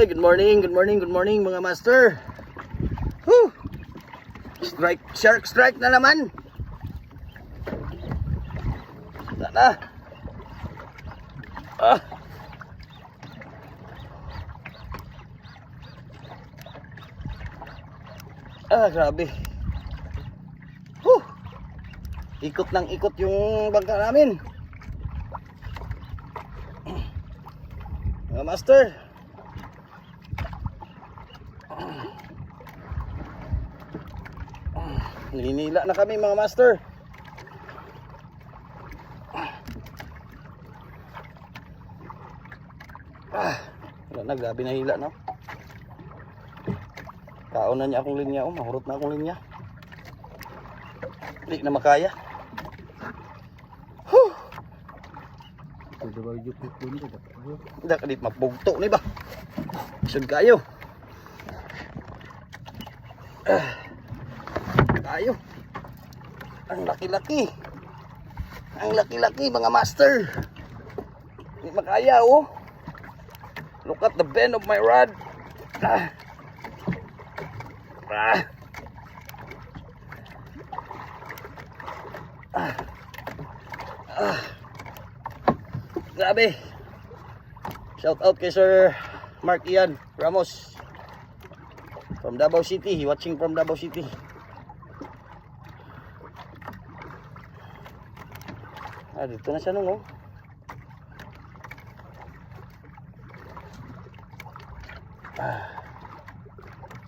Ay, good morning mga master. Whew. Shark strike na naman. Sana. Grabe. Ikot ng ikot yung bangka namin. Mga master. Naninila na kami mga master. Wala na, grabe na hila no. Kaon na niya akong linya, mahurot na akong linya. Hindi na makaya. Hindi ka dit mapugto ni ba? Isod kayo. Tayo. Ang laki-laki. Ang laki-laki mga master. Hindi makaya oh. Look at the bend of my rod. Grabe. Shout out kay Sir Mark Ian Ramos from Davao City, watching from Davao City. Dito na siya nung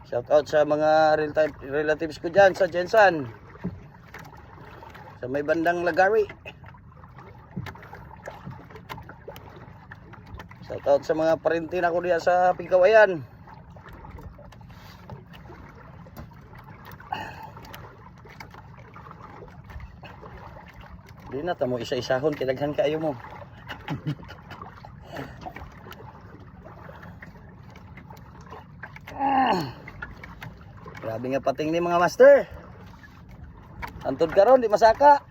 shout out sa mga relatives ko dyan sa Jensan, sa may bandang Lagari. Shout out sa mga parintin ako diya sa Pigawayan. Di na tamo isa-isahon, kilaghan kayo mo. Grabe nga pating ni mga master. Antod karon di masaka.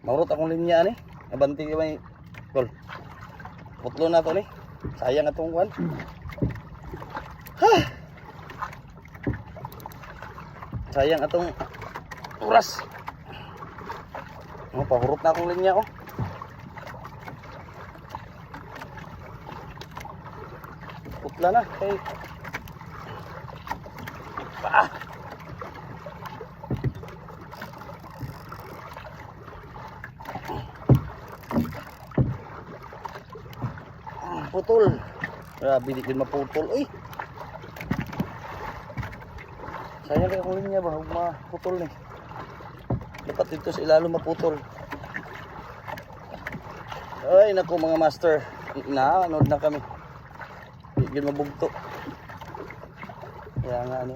Maurot akong linya ni. Nabanti may gol. Putlo na to ni. Sayang atong kuan. Sayang atong oras. Pahurot na akong linya Putla na kay putol. Grabe di din maputol. Uy. Sayang kay akong linya ba maputol ni. Dapat dito sa ilalo maputol. Ay naku mga master, naanood na kami. Hindi mabugto. Kaya nga